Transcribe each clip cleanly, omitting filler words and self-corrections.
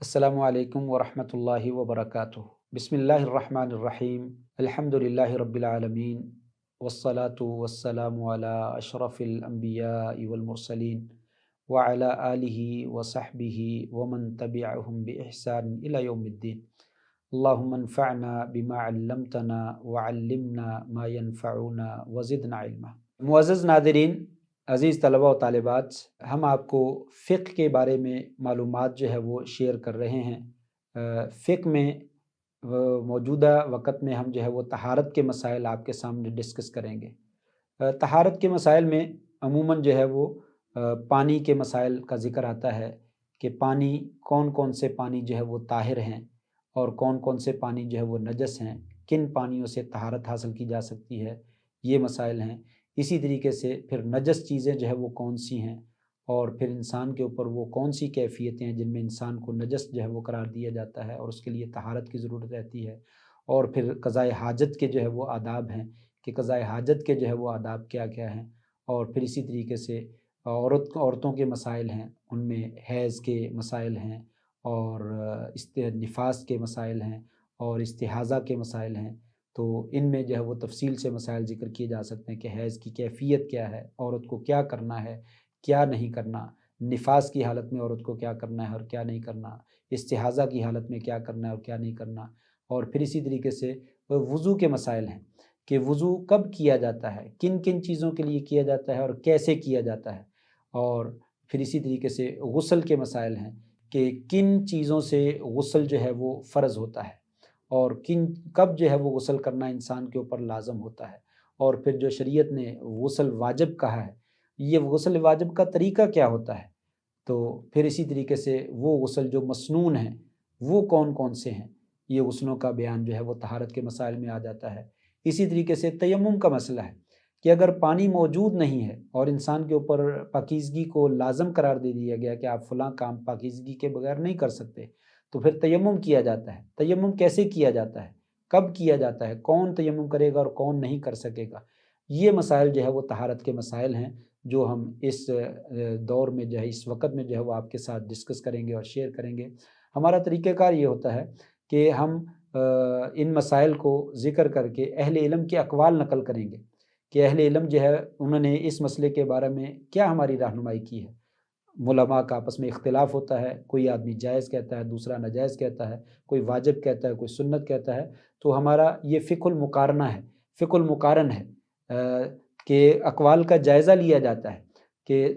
السلام علیکم ورحمۃ اللہ وبرکاتہ۔ بسم اللہ الرحمن الرحیم۔ الحمد للہ رب العالمین، والصلاة والسلام علی اشرف الانبیاء والمرسلین، وعلی آلہ وصحبہ ومن تبعہم بإحسان الی یوم الدین۔ اللہم انفعنا بما علمتنا وعلمنا ما ينفعنا وزدنا علما۔ معزز ناظرین، عزیز طلبہ و طالبات، ہم آپ کو فقہ کے بارے میں معلومات جو ہے وہ شیئر کر رہے ہیں۔ فقہ میں موجودہ وقت میں ہم جو ہے وہ طہارت کے مسائل آپ کے سامنے ڈسکس کریں گے۔ طہارت کے مسائل میں عموماً جو ہے وہ پانی کے مسائل کا ذکر آتا ہے کہ پانی، کون کون سے پانی جو ہے وہ طاہر ہیں اور کون کون سے پانی جو ہے وہ نجس ہیں، کن پانیوں سے طہارت حاصل کی جا سکتی ہے، یہ مسائل ہیں۔ اسی طریقے سے پھر نجس چیزیں جو ہے وہ کون سی ہیں، اور پھر انسان کے اوپر وہ کون سی کیفیتیں ہیں جن میں انسان کو نجس جو ہے وہ قرار دیا جاتا ہے اور اس کے لیے طہارت کی ضرورت رہتی ہے، اور پھر قضائے حاجت کے جو ہے وہ آداب ہیں کہ قضائے حاجت کے جو ہے وہ آداب کیا کیا ہیں، اور پھر اسی طریقے سے عورتوں کے مسائل ہیں، ان میں حیض کے مسائل ہیں اور نفاس کے مسائل ہیں اور استحاضہ کے مسائل ہیں۔ تو ان میں جو ہے وہ تفصیل سے مسائل ذکر کیے جا سکتے ہیں کہ حیض کی کیفیت کیا ہے، عورت کو کیا کرنا ہے، کیا نہیں کرنا، نفاس کی حالت میں عورت کو کیا کرنا ہے اور کیا نہیں کرنا، استحاضہ کی حالت میں کیا کرنا ہے اور کیا نہیں کرنا، اور پھر اسی طریقے سے وضو کے مسائل ہیں کہ وضو کب کیا جاتا ہے، کن کن چیزوں کے لیے کیا جاتا ہے اور کیسے کیا جاتا ہے، اور پھر اسی طریقے سے غسل کے مسائل ہیں کہ کن چیزوں سے غسل جو ہے وہ فرض ہوتا ہے اور کب جو ہے وہ غسل کرنا انسان کے اوپر لازم ہوتا ہے، اور پھر جو شریعت نے غسل واجب کہا ہے، یہ غسل واجب کا طریقہ کیا ہوتا ہے، تو پھر اسی طریقے سے وہ غسل جو مسنون ہیں وہ کون کون سے ہیں، یہ غسلوں کا بیان جو ہے وہ طہارت کے مسائل میں آ جاتا ہے۔ اسی طریقے سے تیمم کا مسئلہ ہے کہ اگر پانی موجود نہیں ہے اور انسان کے اوپر پاکیزگی کو لازم قرار دے دیا گیا کہ آپ فلاں کام پاکیزگی کے بغیر نہیں کر سکتے، تو پھر تیمم کیا جاتا ہے۔ تیمم کیسے کیا جاتا ہے، کب کیا جاتا ہے، کون تیمم کرے گا اور کون نہیں کر سکے گا، یہ مسائل جو ہے وہ طہارت کے مسائل ہیں جو ہم اس دور میں جو ہے، اس وقت میں جو ہے وہ آپ کے ساتھ ڈسکس کریں گے اور شیئر کریں گے۔ ہمارا طریقہ کار یہ ہوتا ہے کہ ہم ان مسائل کو ذکر کر کے اہل علم کے اقوال نقل کریں گے کہ اہل علم جو ہے انہوں نے اس مسئلے کے بارے میں کیا ہماری رہنمائی کی ہے۔ علماء کا آپس میں اختلاف ہوتا ہے، کوئی آدمی جائز کہتا ہے، دوسرا ناجائز کہتا ہے، کوئی واجب کہتا ہے، کوئی سنت کہتا ہے، تو ہمارا یہ فقہ المقارنہ ہے، فقہ المقارن ہے کہ اقوال کا جائزہ لیا جاتا ہے کہ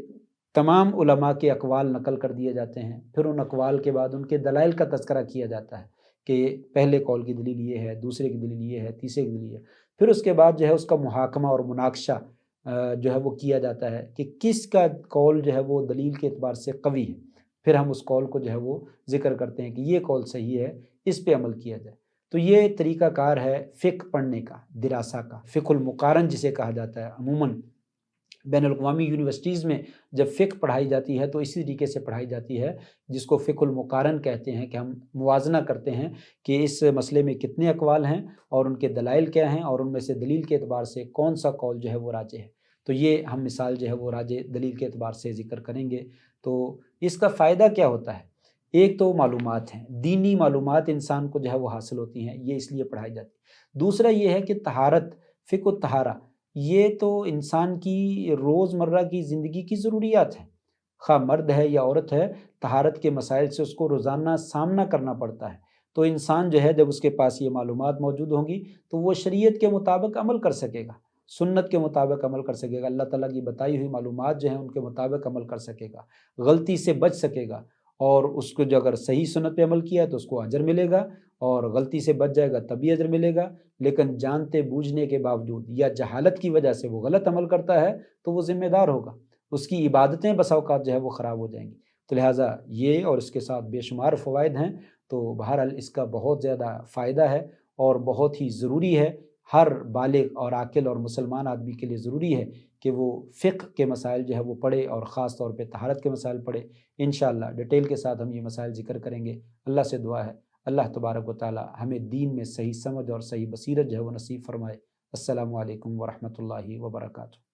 تمام علماء کے اقوال نقل کر دیے جاتے ہیں، پھر ان اقوال کے بعد ان کے دلائل کا تذکرہ کیا جاتا ہے کہ پہلے قول کی دلیل یہ ہے، دوسرے کی دلیل یہ ہے، تیسرے کی دلیل یہ ہے، پھر اس کے بعد جو ہے اس کا محاکمہ اور مناقشہ جو ہے وہ کیا جاتا ہے کہ کس کا قول جو ہے وہ دلیل کے اعتبار سے قوی ہے، پھر ہم اس قول کو جو ہے وہ ذکر کرتے ہیں کہ یہ قول صحیح ہے، اس پہ عمل کیا جائے۔ تو یہ طریقہ کار ہے فقہ پڑھنے کا، دراسہ کا، فقہ المقارن جسے کہا جاتا ہے۔ عموماً بین الاقوامی یونیورسٹیز میں جب فقہ پڑھائی جاتی ہے تو اسی طریقے سے پڑھائی جاتی ہے جس کو فقہ المقارن کہتے ہیں، کہ ہم موازنہ کرتے ہیں کہ اس مسئلے میں کتنے اقوال ہیں اور ان کے دلائل کیا ہیں اور ان میں سے دلیل کے اعتبار سے کون سا قول جو ہے وہ راجح ہے۔ تو یہ ہم مثال جو ہے وہ راجح دلیل کے اعتبار سے ذکر کریں گے۔ تو اس کا فائدہ کیا ہوتا ہے؟ ایک تو معلومات ہیں، دینی معلومات انسان کو جو ہے وہ حاصل ہوتی ہیں، یہ اس لیے پڑھائی جاتی ہے۔ دوسرا یہ ہے کہ طہارت، فقہ الطہارہ، یہ تو انسان کی روزمرہ کی زندگی کی ضروریات ہیں، خواہ مرد ہے یا عورت ہے، طہارت کے مسائل سے اس کو روزانہ سامنا کرنا پڑتا ہے۔ تو انسان جو ہے جب اس کے پاس یہ معلومات موجود ہوں گی تو وہ شریعت کے مطابق عمل کر سکے گا، سنت کے مطابق عمل کر سکے گا، اللہ تعالیٰ کی بتائی ہوئی معلومات جو ہیں ان کے مطابق عمل کر سکے گا، غلطی سے بچ سکے گا، اور اس کو جو اگر صحیح سنت پہ عمل کیا ہے تو اس کو اجر ملے گا، اور غلطی سے بچ جائے گا تب بھی اجر ملے گا، لیکن جانتے بوجھنے کے باوجود یا جہالت کی وجہ سے وہ غلط عمل کرتا ہے تو وہ ذمہ دار ہوگا، اس کی عبادتیں بسا اوقات جو ہے وہ خراب ہو جائیں گی۔ تو لہٰذا یہ اور اس کے ساتھ بے شمار فوائد ہیں، تو بہرحال اس کا بہت زیادہ فائدہ ہے اور بہت ہی ضروری ہے، ہر بالغ اور عاقل اور مسلمان آدمی کے لیے ضروری ہے کہ وہ فقہ کے مسائل جو ہے وہ پڑھے، اور خاص طور پہ طہارت کے مسائل پڑھے۔ انشاءاللہ ڈیٹیل کے ساتھ ہم یہ مسائل ذکر کریں گے۔ اللہ سے دعا ہے اللہ تبارک و تعالی ہمیں دین میں صحیح سمجھ اور صحیح بصیرت جو ہے وہ نصیب فرمائے۔ السلام علیکم ورحمۃ اللہ وبرکاتہ۔